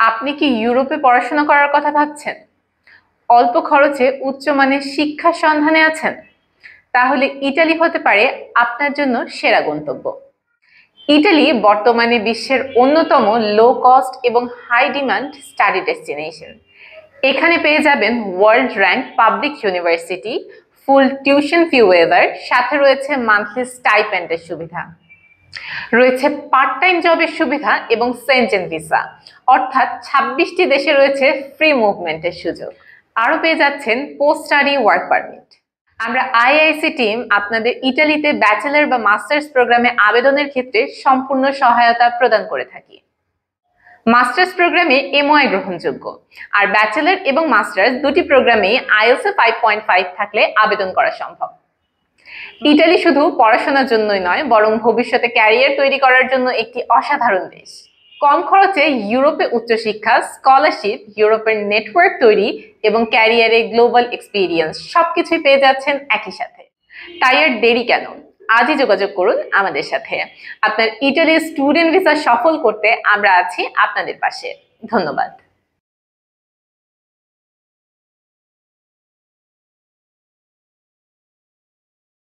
আপনি কি ইউরোপে পড়াশোনা করার কথা ভাবছেন? অল্প খরচে উচ্চমানের শিক্ষার সন্ধানে আছেন? তাহলে ইতালি হতে পারে আপনার জন্য সেরা গন্তব্য। ইতালি বর্তমানে বিশ্বের অন্যতম লো কস্ট এবং হাই ডিমান্ড স্টাডি ডেস্টিনেশন। এখানে পেয়ে যাবেন world rank public university, full tuition fee waiver, সাথে রয়েছে মান্থলি স্টাইপেন্ডের সুবিধা। রয়েছে পার্ট টাইম জবের সুবিধা এবং সেনজেন ভিসা, অর্থাৎ 26টি দেশে রয়েছে ফ্রি মুভমেন্টের সুযোগ। আরো পেয়ে যাচ্ছেন পোস্ট স্টাডি ওয়ার্ক পারমিট। আমরা আইআইসি টিম আপনাদের ইতালিতে ব্যাচেলর বা মাস্টার্স প্রোগ্রামে আবেদনের ক্ষেত্রে সম্পূর্ণ সহায়তা প্রদান করে থাকি। মাস্টার্স প্রোগ্রামে এমওআই গ্রহণযোগ্য, আর ব্যাচেলর এবং মাস্টার্স দুটি প্রোগ্রামে আইএলটিএস 5.5 থাকলে আবেদন করা সম্ভব। ইতালি শুধু পড়াশোনার জন্যই নয়, বরং ভবিষ্যতে ক্যারিয়ার তৈরি করার জন্য একটি অসাধারণ দেশ। কম খরচে ইউরোপে উচ্চশিক্ষা, স্কলারশিপ, ইউরোপের নেটওয়ার্ক তৈরি এবং ক্যারিয়ারে গ্লোবাল এক্সপিরিয়েন্স সবকিছুই পেয়ে যাচ্ছেন একই সাথে। তাই আর দেরি কেন? আজই যোগাযোগ করুন আমাদের সাথে। আপনার ইটালির স্টুডেন্ট ভিসা সফল করতে আমরা আছি আপনাদের পাশে। ধন্যবাদ।